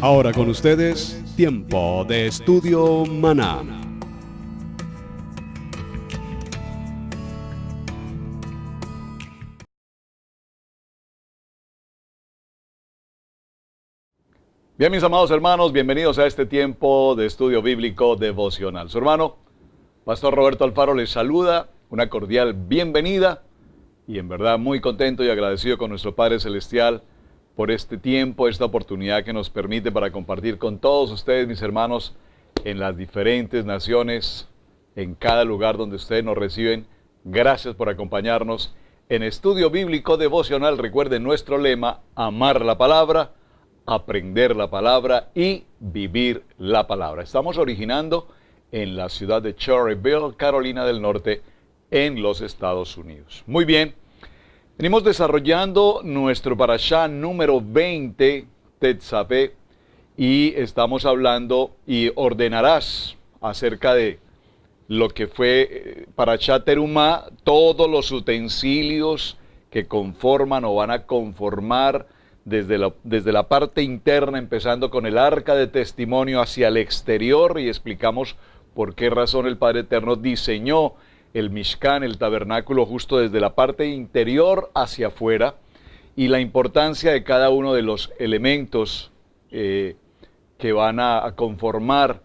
Ahora con ustedes, Tiempo de Estudio Maná. Bien, mis amados hermanos, bienvenidos a este tiempo de estudio bíblico devocional. Su hermano, Pastor Roberto Alfaro, les saluda, una cordial bienvenida y en verdad muy contento y agradecido con nuestro Padre Celestial por este tiempo, esta oportunidad que nos permite para compartir con todos ustedes, mis hermanos, en las diferentes naciones, en cada lugar donde ustedes nos reciben. Gracias por acompañarnos en estudio bíblico devocional. Recuerden nuestro lema: amar la palabra, aprender la palabra y vivir la palabra. Estamos originando en la ciudad de Cherryville, Carolina del Norte, en los Estados Unidos. Muy bien, venimos desarrollando nuestro parashá número 20, Tetzaveh, y estamos hablando y ordenarás acerca de lo que fue parashá Terumá, todos los utensilios que conforman o van a conformar desde la parte interna, empezando con el arca de testimonio hacia el exterior, y explicamos por qué razón el Padre Eterno diseñó el Mishkan, el tabernáculo, justo desde la parte interior hacia afuera, y la importancia de cada uno de los elementos que van a conformar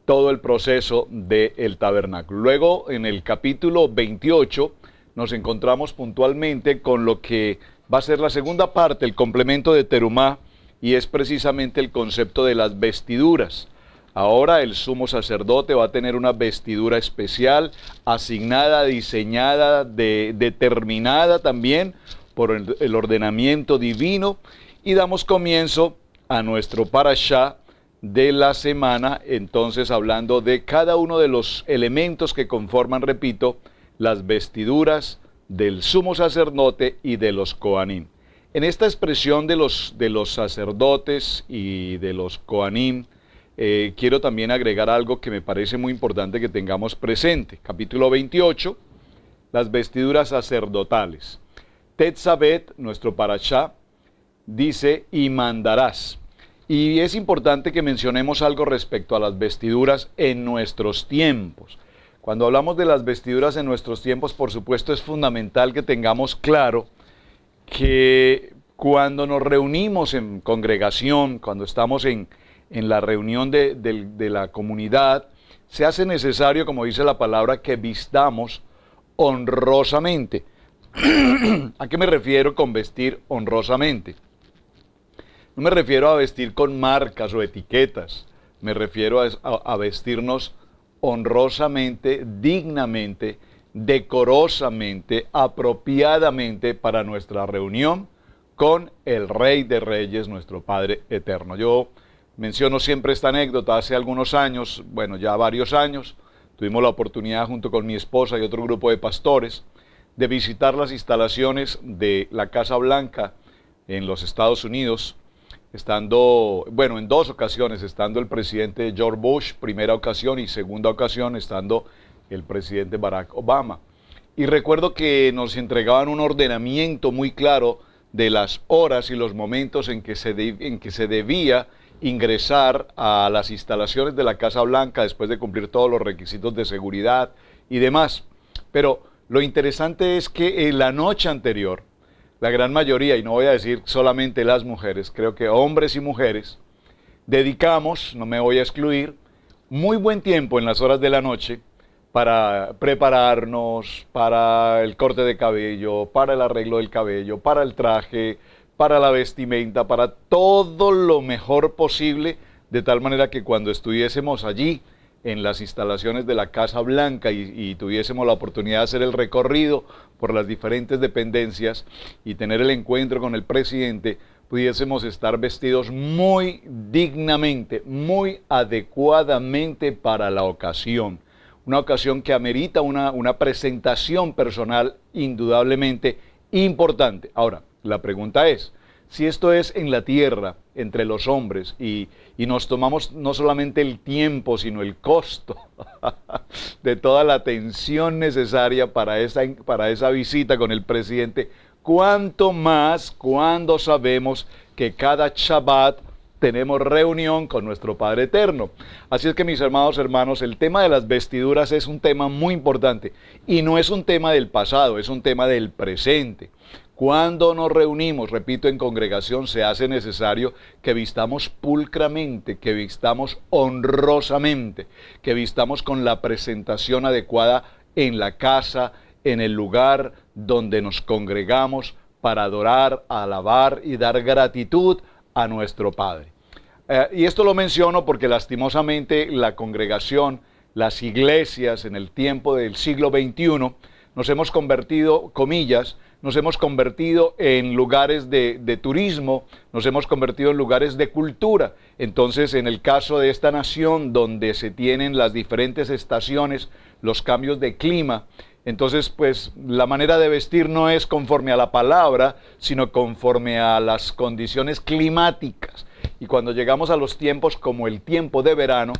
todo el proceso del tabernáculo. Luego, en el capítulo 28, nos encontramos puntualmente con lo que va a ser la segunda parte, el complemento de Terumá, y es precisamente el concepto de las vestiduras. Ahora el sumo sacerdote va a tener una vestidura especial, asignada, diseñada, determinada también por el ordenamiento divino, y damos comienzo a nuestro parashá de la semana, entonces hablando de cada uno de los elementos que conforman, repito, las vestiduras del sumo sacerdote y de los Kohanim. En esta expresión de los sacerdotes y de los Kohanim, quiero también agregar algo que me parece muy importante que tengamos presente. Capítulo 28, las vestiduras sacerdotales. Tetzaveh, nuestro parashá, dice: y mandarás. Y es importante que mencionemos algo respecto a las vestiduras en nuestros tiempos. Cuando hablamos de las vestiduras en nuestros tiempos, por supuesto, es fundamental que tengamos claro que cuando nos reunimos en congregación, cuando estamos en la reunión de la comunidad, se hace necesario, como dice la palabra, que vistamos honrosamente. ¿A qué me refiero con vestir honrosamente? No me refiero a vestir con marcas o etiquetas, me refiero a vestirnos honrosamente, dignamente, decorosamente, apropiadamente para nuestra reunión con el Rey de Reyes, nuestro Padre Eterno. Yo menciono siempre esta anécdota. Hace algunos años, bueno, ya varios años, tuvimos la oportunidad junto con mi esposa y otro grupo de pastores de visitar las instalaciones de la Casa Blanca en los Estados Unidos, estando, bueno, en dos ocasiones, estando el presidente George Bush, primera ocasión, y segunda ocasión estando el presidente Barack Obama. Y recuerdo que nos entregaban un ordenamiento muy claro de las horas y los momentos en que se debía ingresar a las instalaciones de la Casa Blanca después de cumplir todos los requisitos de seguridad y demás. Pero lo interesante es que la noche anterior, la gran mayoría, y no voy a decir solamente las mujeres, creo que hombres y mujeres, dedicamos, no me voy a excluir, muy buen tiempo en las horas de la noche para prepararnos para el corte de cabello, para el arreglo del cabello, para el traje, para la vestimenta, para todo lo mejor posible, de tal manera que cuando estuviésemos allí en las instalaciones de la Casa Blanca y tuviésemos la oportunidad de hacer el recorrido por las diferentes dependencias y tener el encuentro con el presidente, pudiésemos estar vestidos muy dignamente, muy adecuadamente para la ocasión. Una ocasión que amerita una presentación personal indudablemente importante. Ahora, la pregunta es, si esto es en la tierra, entre los hombres, y nos tomamos no solamente el tiempo, sino el costo de toda la atención necesaria para esa visita con el presidente, cuánto más cuando sabemos que cada Shabbat tenemos reunión con nuestro Padre Eterno. Así es que, mis amados hermanos, el tema de las vestiduras es un tema muy importante y no es un tema del pasado, es un tema del presente. Cuando nos reunimos, repito, en congregación, se hace necesario que vistamos pulcramente, que vistamos honrosamente, que vistamos con la presentación adecuada en la casa, en el lugar donde nos congregamos para adorar, alabar y dar gratitud a nuestro Padre. Y esto lo menciono porque lastimosamente la congregación, las iglesias en el tiempo del siglo XXI, nos hemos convertido, comillas, nos hemos convertido en lugares de turismo, nos hemos convertido en lugares de cultura. Entonces, en el caso de esta nación, donde se tienen las diferentes estaciones, los cambios de clima, entonces, pues, la manera de vestir no es conforme a la palabra, sino conforme a las condiciones climáticas. Y cuando llegamos a los tiempos como el tiempo de verano,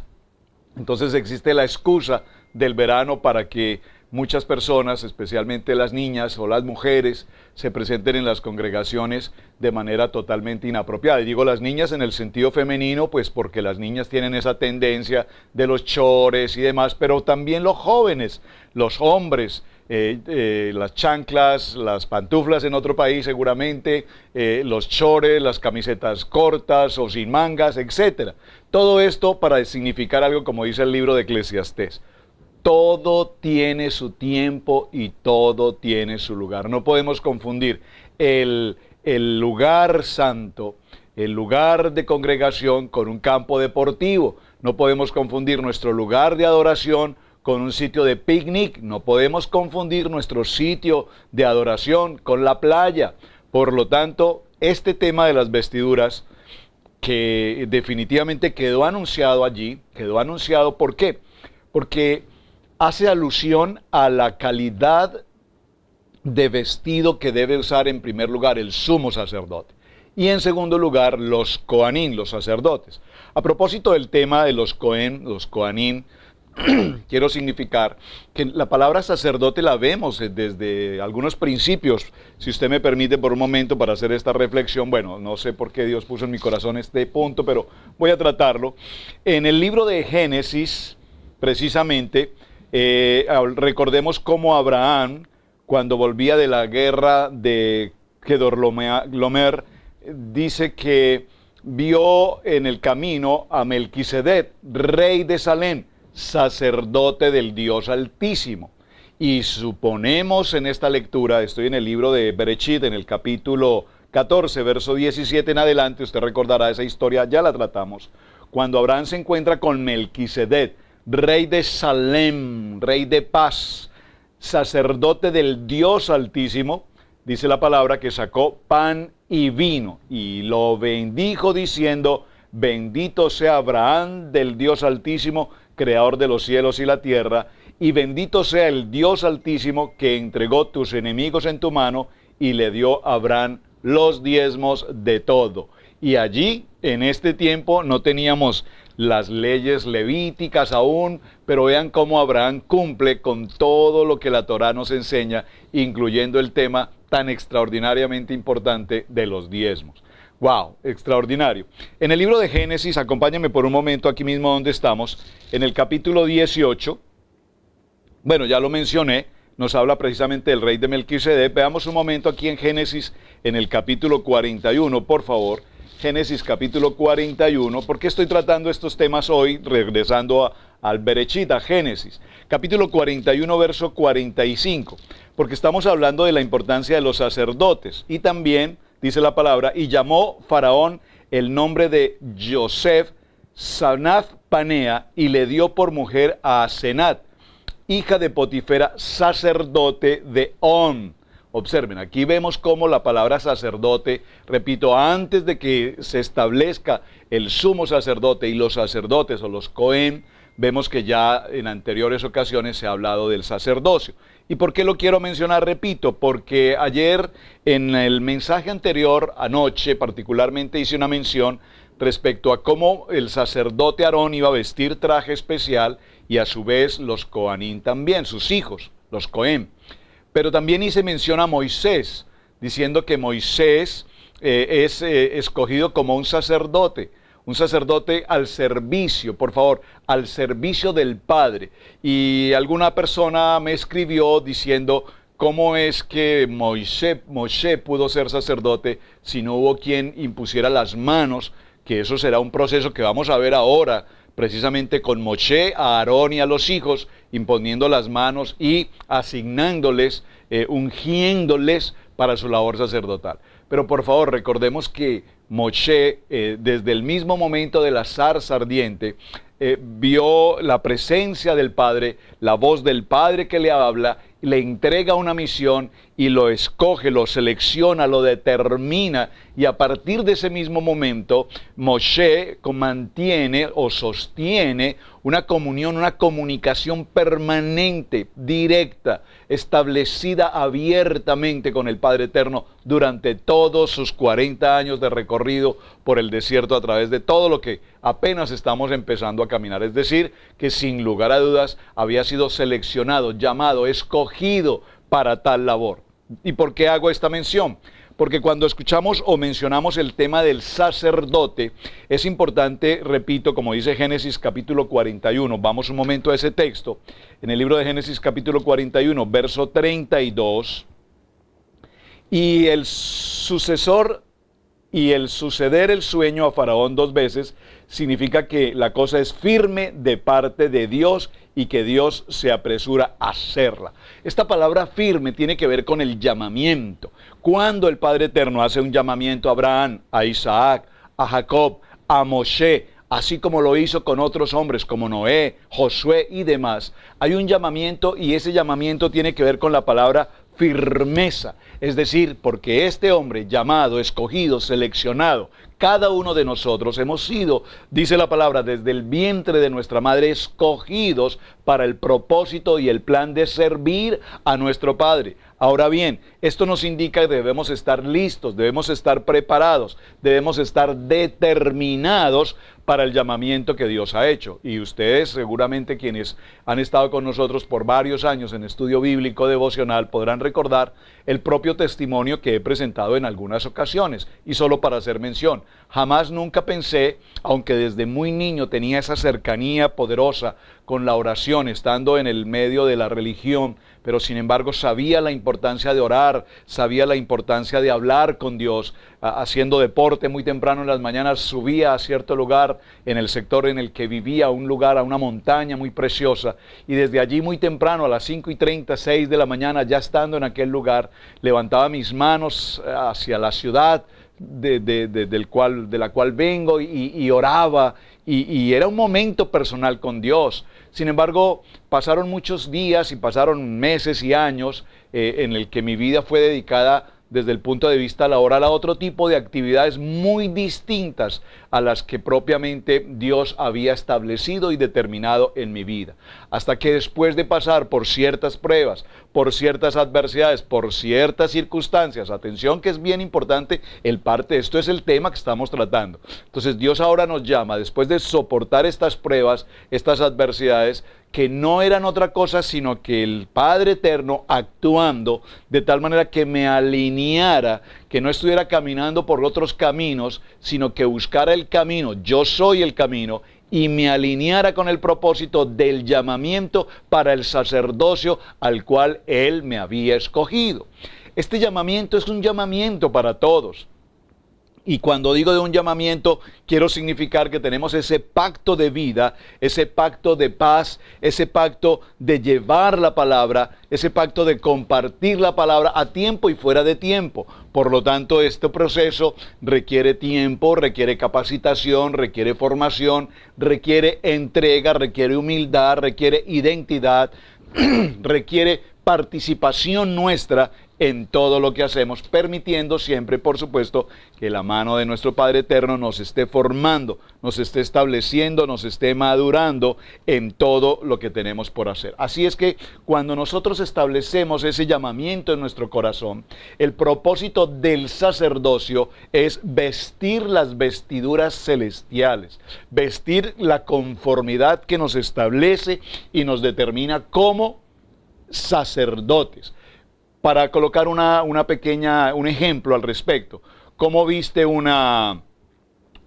entonces existe la excusa del verano para que muchas personas, especialmente las niñas o las mujeres, se presenten en las congregaciones de manera totalmente inapropiada. Y digo las niñas en el sentido femenino, pues porque las niñas tienen esa tendencia de los chores y demás, pero también los jóvenes, los hombres, las chanclas, las pantuflas en otro país seguramente, los chores, las camisetas cortas o sin mangas, etc. Todo esto para significar algo como dice el libro de Eclesiastés. Todo tiene su tiempo y todo tiene su lugar. No podemos confundir el lugar santo, el lugar de congregación con un campo deportivo. No podemos confundir nuestro lugar de adoración con un sitio de picnic. No podemos confundir nuestro sitio de adoración con la playa. Por lo tanto, este tema de las vestiduras que definitivamente quedó anunciado allí, ¿por qué? Porque hace alusión a la calidad de vestido que debe usar en primer lugar el sumo sacerdote y en segundo lugar los coanín, los sacerdotes. A propósito del tema de los coanín, quiero significar que la palabra sacerdote la vemos desde algunos principios. Si usted me permite por un momento para hacer esta reflexión, bueno, no sé por qué Dios puso en mi corazón este punto, pero voy a tratarlo. En el libro de Génesis, precisamente, recordemos cómo Abraham, cuando volvía de la guerra de Kedorlaomer, dice que vio en el camino a Melquisedec, rey de Salem, sacerdote del Dios Altísimo. Y suponemos en esta lectura, estoy en el libro de Bereshit, en el capítulo 14, verso 17 en adelante, usted recordará esa historia, ya la tratamos, cuando Abraham se encuentra con Melquisedec, rey de Salem, rey de paz, sacerdote del Dios Altísimo, dice la palabra que sacó pan y vino y lo bendijo diciendo, bendito sea Abraham del Dios Altísimo, creador de los cielos y la tierra, y bendito sea el Dios Altísimo que entregó tus enemigos en tu mano y le dio a Abraham los diezmos de todo. Y allí, en este tiempo, no teníamos las leyes levíticas aún, pero vean cómo Abraham cumple con todo lo que la Torá nos enseña, incluyendo el tema tan extraordinariamente importante de los diezmos. ¡Wow! Extraordinario. En el libro de Génesis, acompáñenme por un momento aquí mismo donde estamos, en el capítulo 18, bueno, ya lo mencioné, nos habla precisamente del rey de Melquisedec. Veamos un momento aquí en Génesis, en el capítulo 41, por favor. Génesis capítulo 41, ¿por qué estoy tratando estos temas hoy? Regresando al Bereshit, a Génesis. Capítulo 41, verso 45, porque estamos hablando de la importancia de los sacerdotes. Y también, dice la palabra, y llamó Faraón el nombre de Yosef, Sanath Panea, y le dio por mujer a Asenat, hija de Potifera, sacerdote de On. Observen, aquí vemos cómo la palabra sacerdote, repito, antes de que se establezca el sumo sacerdote y los sacerdotes o los Cohen, vemos que ya en anteriores ocasiones se ha hablado del sacerdocio. ¿Y por qué lo quiero mencionar? Repito, porque ayer en el mensaje anterior, anoche particularmente, hice una mención respecto a cómo el sacerdote Aarón iba a vestir traje especial y a su vez los Coanín también, sus hijos, los Cohen. Pero también hice mención a Moisés, diciendo que Moisés es escogido como un sacerdote. un sacerdote al servicio, por favor, al servicio del Padre. Y alguna persona me escribió diciendo, ¿cómo es que Moshe pudo ser sacerdote si no hubo quien impusiera las manos? Que eso será un proceso que vamos a ver ahora, precisamente con Moshe, a Aarón y a los hijos, imponiendo las manos y asignándoles, ungiéndoles para su labor sacerdotal. Pero por favor, recordemos que Moshe, desde el mismo momento de la zarza ardiente, vio la presencia del Padre, la voz del Padre que le habla, le entrega una misión y lo escoge, lo selecciona, lo determina, y a partir de ese mismo momento Moshe mantiene o sostiene una comunión, una comunicación permanente, directa, establecida abiertamente con el Padre Eterno durante todos sus 40 años de recorrido por el desierto, a través de todo lo que apenas estamos empezando a caminar. Es decir, que sin lugar a dudas había sido seleccionado, llamado, escogido para tal labor. ¿Y por qué hago esta mención? Porque cuando escuchamos o mencionamos el tema del sacerdote, es importante, repito, como dice Génesis capítulo 41, vamos un momento a ese texto, en el libro de Génesis capítulo 41, verso 32, y el suceder el sueño a Faraón 2 veces, significa que la cosa es firme de parte de Dios y que Dios se apresura a hacerla. Esta palabra firme tiene que ver con el llamamiento. Cuando el Padre Eterno hace un llamamiento a Abraham, a Isaac, a Jacob, a Moshe, así como lo hizo con otros hombres como Noé, Josué y demás, hay un llamamiento, y ese llamamiento tiene que ver con la palabra firmeza. Es decir, porque este hombre llamado, escogido, seleccionado, cada uno de nosotros hemos sido, dice la palabra, desde el vientre de nuestra madre, escogidos para el propósito y el plan de servir a nuestro Padre. Ahora bien, esto nos indica que debemos estar listos, debemos estar preparados, debemos estar determinados para el llamamiento que Dios ha hecho. Y ustedes, seguramente quienes han estado con nosotros por varios años en estudio bíblico devocional, podrán recordar el propio testimonio que he presentado en algunas ocasiones. Y solo para hacer mención, jamás nunca pensé, aunque desde muy niño tenía esa cercanía poderosa con la oración, estando en el medio de la religión, pero sin embargo sabía la importancia de orar, sabía la importancia de hablar con Dios. Haciendo deporte muy temprano en las mañanas, subía a cierto lugar en el sector en el que vivía, un lugar, a una montaña muy preciosa, y desde allí muy temprano, a las 5:30, 6 de la mañana, ya estando en aquel lugar, levantaba mis manos hacia la ciudad de la cual vengo, y oraba, y era un momento personal con Dios. Sin embargo, pasaron muchos días y pasaron meses y años en el que mi vida fue dedicada desde el punto de vista laboral a otro tipo de actividades muy distintas a las que propiamente Dios había establecido y determinado en mi vida. Hasta que después de pasar por ciertas pruebas, por ciertas adversidades, por ciertas circunstancias, atención que es bien importante, esto es el tema que estamos tratando. Entonces Dios ahora nos llama, después de soportar estas pruebas, estas adversidades, que no eran otra cosa sino que el Padre Eterno actuando de tal manera que me alineara, que no estuviera caminando por otros caminos, sino que buscara el camino, yo soy el camino, y me alineara con el propósito del llamamiento para el sacerdocio al cual Él me había escogido. Este llamamiento es un llamamiento para todos. Y cuando digo de un llamamiento, quiero significar que tenemos ese pacto de vida, ese pacto de paz, ese pacto de llevar la palabra, ese pacto de compartir la palabra a tiempo y fuera de tiempo. Por lo tanto, este proceso requiere tiempo, requiere capacitación, requiere formación, requiere entrega, requiere humildad, requiere identidad, requiere participación nuestra en todo lo que hacemos, permitiendo siempre, por supuesto, que la mano de nuestro Padre Eterno nos esté formando, nos esté estableciendo, nos esté madurando en todo lo que tenemos por hacer. Así es que cuando nosotros establecemos ese llamamiento en nuestro corazón, el propósito del sacerdocio es vestir las vestiduras celestiales, vestir la conformidad que nos establece y nos determina como sacerdotes. Para colocar un ejemplo al respecto, ¿cómo viste una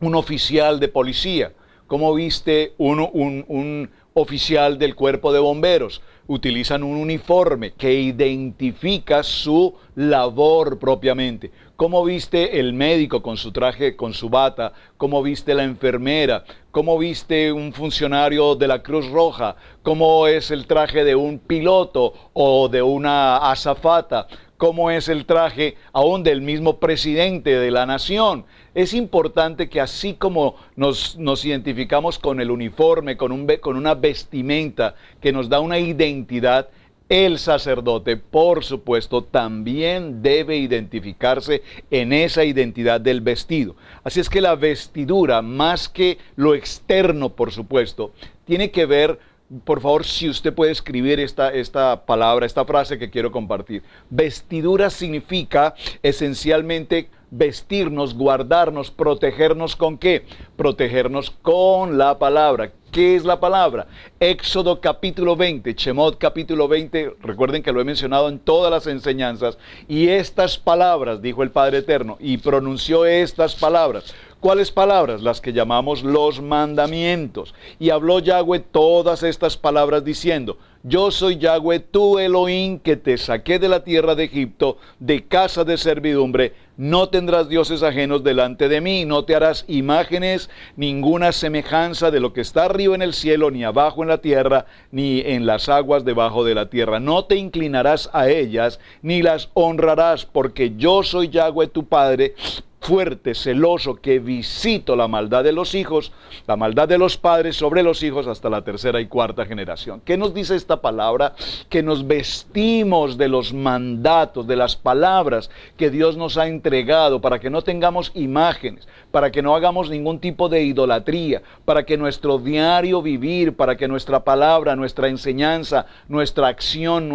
un oficial de policía? ¿Cómo viste un oficial del cuerpo de bomberos? Utilizan un uniforme que identifica su labor propiamente. ¿Cómo viste el médico con su traje, con su bata? ¿Cómo viste la enfermera? ¿Cómo viste un funcionario de la Cruz Roja? ¿Cómo es el traje de un piloto o de una azafata? ¿Cómo es el traje aún del mismo presidente de la nación? Es importante que así como nos identificamos con el uniforme, con una vestimenta que nos da una identidad, el sacerdote, por supuesto, también debe identificarse en esa identidad del vestido. Así es que la vestidura, más que lo externo, por supuesto, tiene que ver. Por favor, si usted puede escribir esta palabra, esta frase que quiero compartir. Vestidura significa esencialmente vestirnos, guardarnos, protegernos ¿con qué? Protegernos con la palabra. ¿Qué es la palabra? Éxodo capítulo 20, Shemot capítulo 20, recuerden que lo he mencionado en todas las enseñanzas, y estas palabras, dijo el Padre Eterno, y pronunció estas palabras. ¿Cuáles palabras? Las que llamamos los mandamientos. Y habló Yahweh todas estas palabras diciendo: yo soy Yahweh, tu Elohim, que te saqué de la tierra de Egipto, de casa de servidumbre. No tendrás dioses ajenos delante de mí, no te harás imágenes, ninguna semejanza de lo que está arriba en el cielo, ni abajo en la tierra, ni en las aguas debajo de la tierra. No te inclinarás a ellas, ni las honrarás, porque yo soy Yahweh tu Padre, fuerte, celoso, que visito la maldad de los hijos, la maldad de los padres sobre los hijos hasta la tercera y cuarta generación. ¿Qué nos dice esta palabra? Que nos vestimos de los mandatos, de las palabras que Dios nos ha entregado, para que no tengamos imágenes, para que no hagamos ningún tipo de idolatría, para que nuestro diario vivir, para que nuestra palabra, nuestra enseñanza, nuestra acción,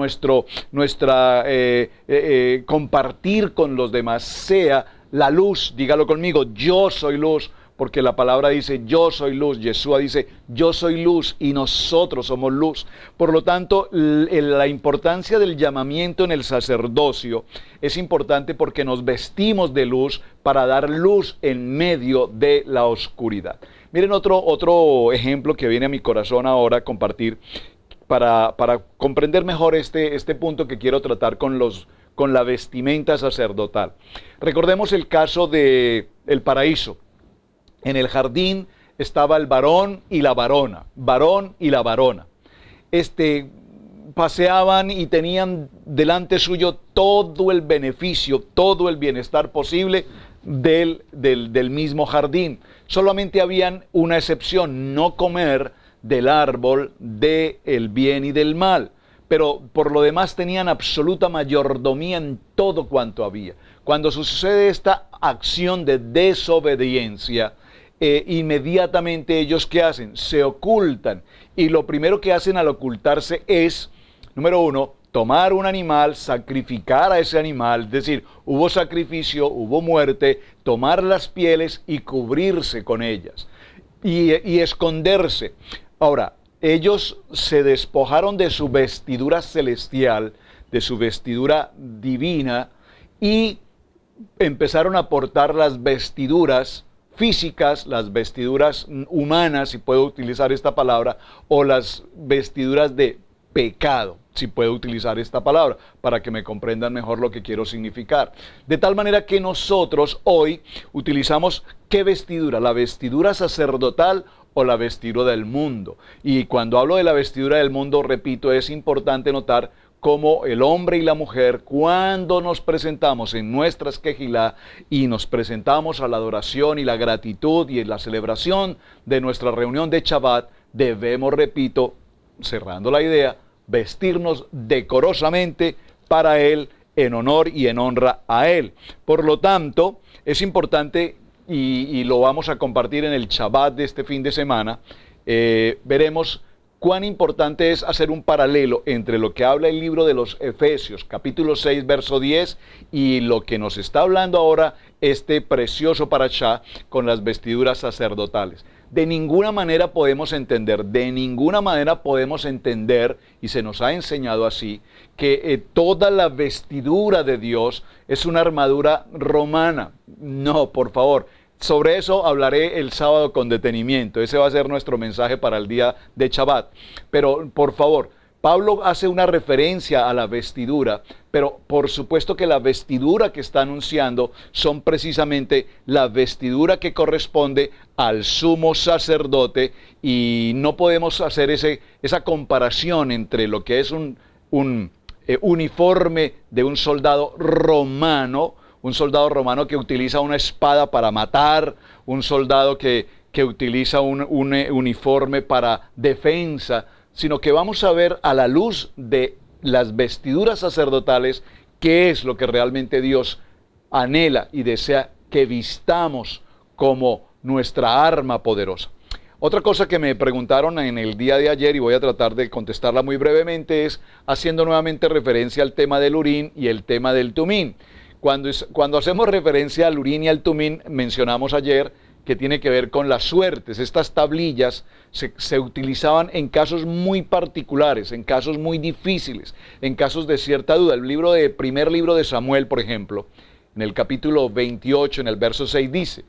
nuestra compartir con los demás sea la luz. Dígalo conmigo: yo soy luz, porque la palabra dice yo soy luz. Yeshua dice yo soy luz y nosotros somos luz. Por lo tanto, la importancia del llamamiento en el sacerdocio es importante porque nos vestimos de luz para dar luz en medio de la oscuridad. Miren otro ejemplo que viene a mi corazón ahora compartir para comprender mejor este punto que quiero tratar con la vestimenta sacerdotal. Recordemos el caso del paraíso. En el jardín estaba el varón y la varona, paseaban y tenían delante suyo todo el beneficio, todo el bienestar posible del mismo jardín. Solamente habían una excepción: no comer del árbol del bien y del mal. Pero por lo demás tenían absoluta mayordomía en todo cuanto había. Cuando sucede esta acción de desobediencia, inmediatamente ellos ¿qué hacen? Se ocultan. Y lo primero que hacen al ocultarse es, número uno, tomar un animal, sacrificar a ese animal, es decir, hubo sacrificio, hubo muerte, tomar las pieles y cubrirse con ellas y esconderse. Ahora, ellos se despojaron de su vestidura celestial, de su vestidura divina, y empezaron a portar las vestiduras físicas, las vestiduras humanas, si puedo utilizar esta palabra, o las vestiduras de pecado, si puedo utilizar esta palabra, para que me comprendan mejor lo que quiero significar. De tal manera que nosotros hoy utilizamos ¿qué vestidura? La vestidura sacerdotal o la vestidura del mundo. Y cuando hablo de la vestidura del mundo, repito, es importante notar cómo el hombre y la mujer, cuando nos presentamos en nuestras quejilá y nos presentamos a la adoración y la gratitud y en la celebración de nuestra reunión de Shabbat, debemos, repito, cerrando la idea, vestirnos decorosamente para Él, en honor y en honra a Él. Por lo tanto, es importante, y lo vamos a compartir en el Shabbat de este fin de semana, veremos cuán importante es hacer un paralelo entre lo que habla el libro de los Efesios, capítulo 6, verso 10, y lo que nos está hablando ahora este precioso parashá con las vestiduras sacerdotales. De ninguna manera podemos entender, y se nos ha enseñado así, que toda la vestidura de Dios es una armadura romana. No, por favor. Sobre eso hablaré el sábado con detenimiento. Ese va a ser nuestro mensaje para el día de Shabbat. Pero, por favor, Pablo hace una referencia a la vestidura, pero por supuesto que la vestidura que está anunciando son precisamente la vestidura que corresponde al sumo sacerdote, y no podemos hacer esa comparación entre lo que es un uniforme de un soldado romano que utiliza una espada para matar, un soldado que utiliza un uniforme para defensa, sino que vamos a ver a la luz de las vestiduras sacerdotales qué es lo que realmente Dios anhela y desea que vistamos como nuestra arma poderosa. Otra cosa que me preguntaron en el día de ayer, y voy a tratar de contestarla muy brevemente, es haciendo nuevamente referencia al tema del Urín y el tema del Tumín. Cuando hacemos referencia al Urín y al Tumín, mencionamos ayer que tiene que ver con las suertes. Estas tablillas se utilizaban en casos muy particulares, en casos muy difíciles, en casos de cierta duda. Primer libro de Samuel, por ejemplo, en el capítulo 28, en el verso 6 dice: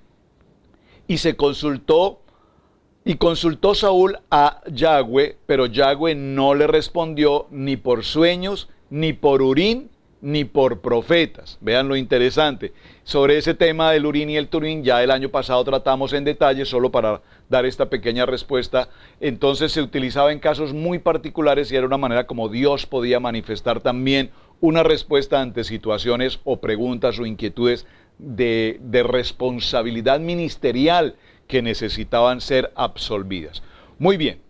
consultó Saúl a Yahweh, pero Yahweh no le respondió ni por sueños, ni por Urín, ni por profetas. Vean lo interesante. Sobre ese tema del Urín y el Tumín, ya el año pasado tratamos en detalle, solo para dar esta pequeña respuesta. Entonces se utilizaba en casos muy particulares y era una manera como Dios podía manifestar también una respuesta ante situaciones o preguntas o inquietudes de responsabilidad ministerial que necesitaban ser absolvidas. Muy bien.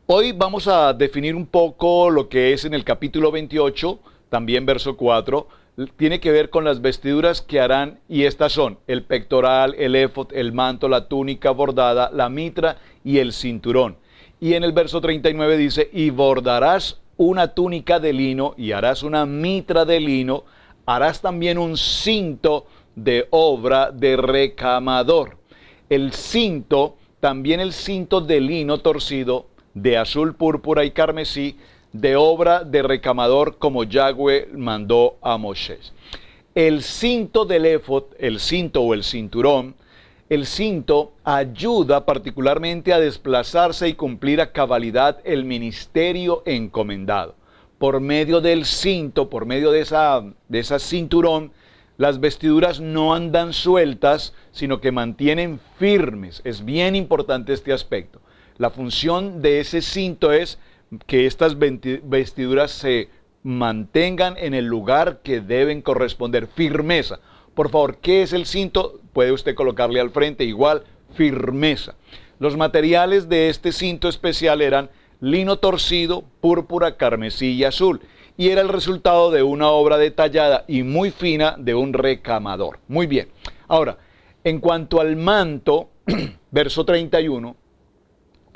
Hoy vamos a definir un poco lo que es en el capítulo 28, también verso 4, tiene que ver con las vestiduras que harán, y estas son el pectoral, el éfod, el manto, la túnica bordada, la mitra y el cinturón. Y en el verso 39 dice: y bordarás una túnica de lino y harás una mitra de lino, harás también un cinto de obra de recamador. El cinto, también el cinto de lino torcido, de azul, púrpura y carmesí, de obra de recamador, como Yahweh mandó a Moisés. El cinto del éfod, el cinto o el cinturón, el cinto ayuda particularmente a desplazarse y cumplir a cabalidad el ministerio encomendado. Por medio del cinto, por medio de esa cinturón, las vestiduras no andan sueltas, sino que mantienen firmes. Es bien importante este aspecto. La función de ese cinto es que estas vestiduras se mantengan en el lugar que deben corresponder. Firmeza. Por favor, ¿qué es el cinto? Puede usted colocarle al frente, igual, firmeza. Los materiales de este cinto especial eran lino torcido, púrpura, carmesí y azul. Y era el resultado de una obra detallada y muy fina de un recamador. Muy bien. Ahora, en cuanto al manto, verso 31,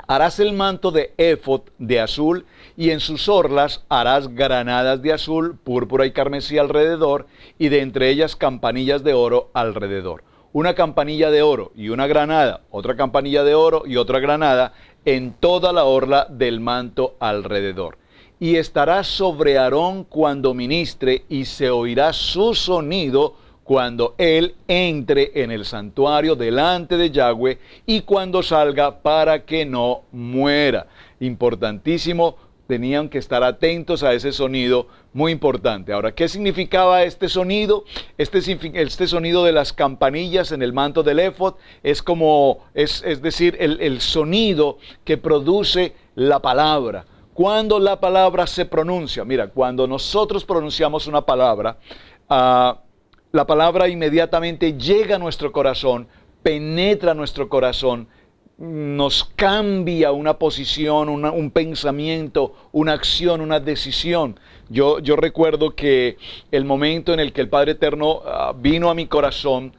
harás el manto de éfod de azul, y en sus orlas harás granadas de azul, púrpura y carmesí alrededor, y de entre ellas campanillas de oro alrededor. Una campanilla de oro y una granada, otra campanilla de oro y otra granada, en toda la orla del manto alrededor. Y estará sobre Aarón cuando ministre, y se oirá su sonido cuando él entre en el santuario delante de Yahweh, y cuando salga, para que no muera. Importantísimo, tenían que estar atentos a ese sonido, muy importante. Ahora, ¿qué significaba este sonido? Este sonido de las campanillas en el manto del éfod es decir, el sonido que produce la palabra. Cuando la palabra se pronuncia, mira, cuando nosotros pronunciamos una palabra, la palabra inmediatamente llega a nuestro corazón, penetra nuestro corazón, nos cambia una posición, un pensamiento, una acción, una decisión. Yo recuerdo que el momento en el que el Padre Eterno vino a mi corazón,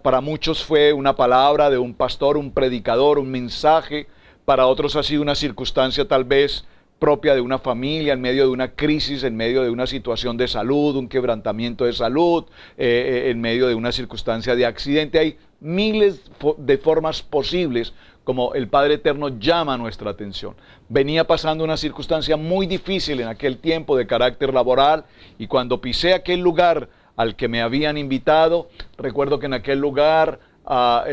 para muchos fue una palabra de un pastor, un predicador, un mensaje. Para otros ha sido una circunstancia tal vez propia de una familia, en medio de una crisis, en medio de una situación de salud, un quebrantamiento de salud, en medio de una circunstancia de accidente. Hay miles de formas posibles como el Padre Eterno llama nuestra atención. Venía pasando una circunstancia muy difícil en aquel tiempo de carácter laboral, y cuando pisé aquel lugar al que me habían invitado, recuerdo que en aquel lugar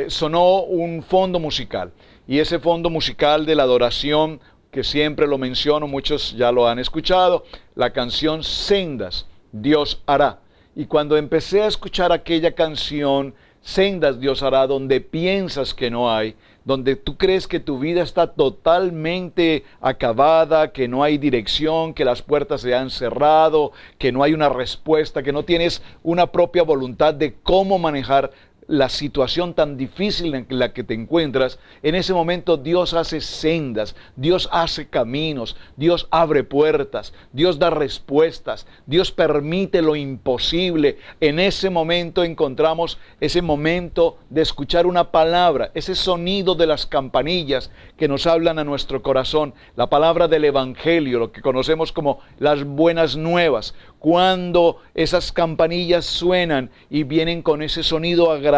sonó un fondo musical. Y ese fondo musical de la adoración, que siempre lo menciono, muchos ya lo han escuchado, la canción Sendas, Dios hará. Y cuando empecé a escuchar aquella canción, Sendas, Dios hará, donde piensas que no hay, donde tú crees que tu vida está totalmente acabada, que no hay dirección, que las puertas se han cerrado, que no hay una respuesta, que no tienes una propia voluntad de cómo manejar la situación tan difícil en la que te encuentras, en ese momento Dios hace sendas, Dios hace caminos, Dios abre puertas, Dios da respuestas, Dios permite lo imposible. En ese momento encontramos ese momento de escuchar una palabra, ese sonido de las campanillas que nos hablan a nuestro corazón, la palabra del Evangelio, lo que conocemos como las buenas nuevas. Cuando esas campanillas suenan y vienen con ese sonido agradable,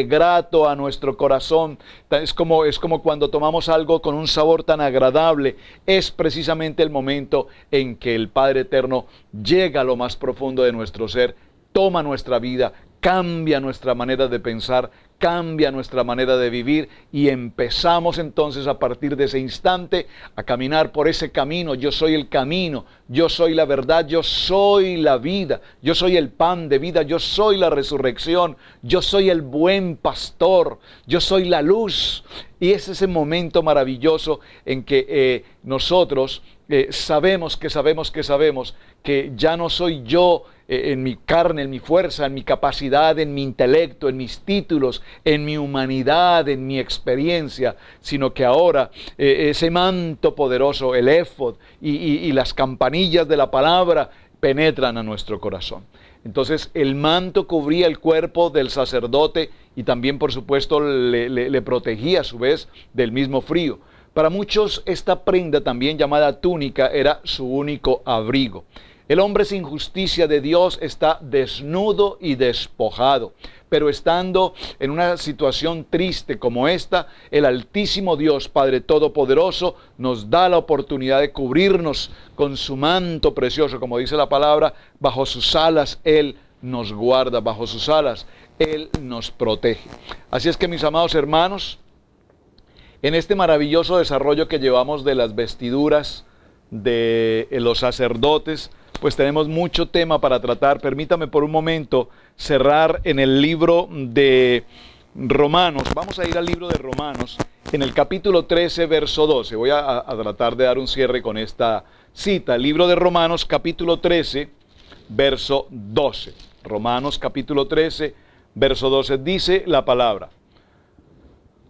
grato a nuestro corazón, es como cuando tomamos algo con un sabor tan agradable, es precisamente el momento en que el Padre Eterno llega a lo más profundo de nuestro ser, toma nuestra vida, cambia nuestra manera de pensar, cambia nuestra manera de vivir y empezamos entonces a partir de ese instante a caminar por ese camino. Yo soy el camino, yo soy la verdad, yo soy la vida, yo soy el pan de vida, yo soy la resurrección, yo soy el buen pastor, yo soy la luz. Y es ese momento maravilloso en que nosotros sabemos que ya no soy yo en mi carne, en mi fuerza, en mi capacidad, en mi intelecto, en mis títulos, en mi humanidad, en mi experiencia, sino que ahora ese manto poderoso, el éfod y las campanillas de la palabra penetran a nuestro corazón. Entonces el manto cubría el cuerpo del sacerdote y también por supuesto le protegía a su vez del mismo frío. Para muchos esta prenda también llamada túnica era su único abrigo. El hombre sin justicia de Dios está desnudo y despojado, pero estando en una situación triste como esta, el Altísimo Dios, Padre Todopoderoso, nos da la oportunidad de cubrirnos con su manto precioso, como dice la palabra, bajo sus alas Él nos guarda, bajo sus alas Él nos protege. Así es que, mis amados hermanos, en este maravilloso desarrollo que llevamos de las vestiduras de los sacerdotes, pues tenemos mucho tema para tratar. Permítame por un momento cerrar en el libro de Romanos. Vamos a ir al libro de Romanos, en el capítulo 13, verso 12. Voy a tratar de dar un cierre con esta cita. El libro de Romanos, capítulo 13, verso 12. Romanos, capítulo 13, verso 12. Dice la palabra: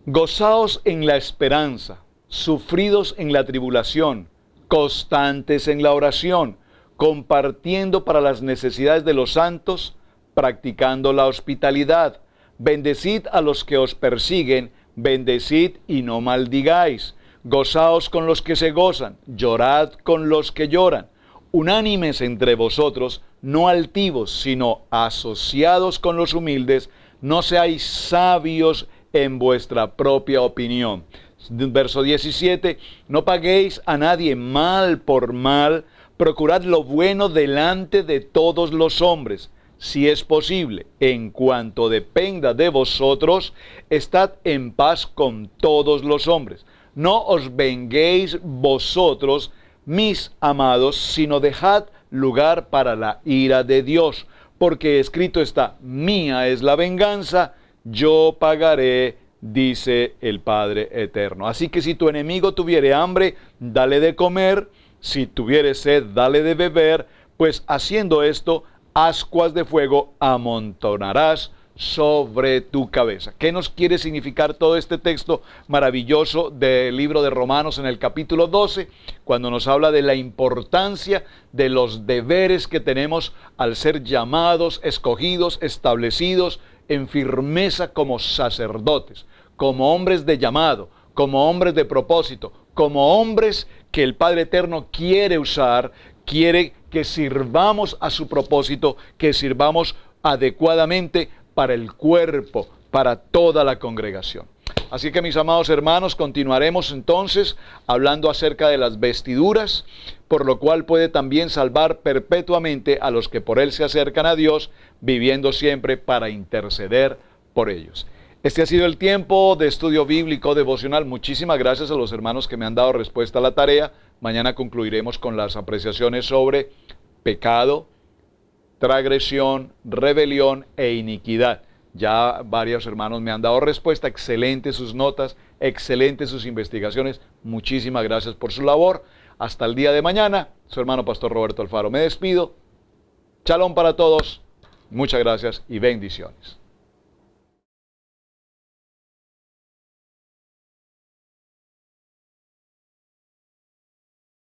gozaos en la esperanza, sufridos en la tribulación, constantes en la oración, compartiendo para las necesidades de los santos, practicando la hospitalidad. Bendecid a los que os persiguen, bendecid y no maldigáis. Gozaos con los que se gozan, llorad con los que lloran. Unánimes entre vosotros, no altivos, sino asociados con los humildes, no seáis sabios en vuestra propia opinión. Verso 17, no paguéis a nadie mal por mal, procurad lo bueno delante de todos los hombres. Si es posible, en cuanto dependa de vosotros, estad en paz con todos los hombres. No os venguéis vosotros, mis amados, sino dejad lugar para la ira de Dios, porque escrito está: mía es la venganza, yo pagaré, dice el Padre Eterno. Así que si tu enemigo tuviere hambre, dale de comer; si tuviere sed, dale de beber, pues haciendo esto, ascuas de fuego amontonarás sobre tu cabeza. ¿Qué nos quiere significar todo este texto maravilloso del libro de Romanos en el capítulo 12? Cuando nos habla de la importancia de los deberes que tenemos al ser llamados, escogidos, establecidos en firmeza como sacerdotes, como hombres de llamado, como hombres de propósito, como hombres que el Padre Eterno quiere usar, quiere que sirvamos a su propósito, que sirvamos adecuadamente para el cuerpo, para toda la congregación. Así que, mis amados hermanos, continuaremos entonces hablando acerca de las vestiduras, por lo cual puede también salvar perpetuamente a los que por él se acercan a Dios, viviendo siempre para interceder por ellos. Este ha sido el tiempo de estudio bíblico devocional. Muchísimas gracias a los hermanos que me han dado respuesta a la tarea. Mañana concluiremos con las apreciaciones sobre pecado, transgresión, rebelión e iniquidad. Ya varios hermanos me han dado respuesta. Excelentes sus notas, excelentes sus investigaciones. Muchísimas gracias por su labor. Hasta el día de mañana. Su hermano Pastor Roberto Alfaro. Me despido. Shalom para todos. Muchas gracias y bendiciones.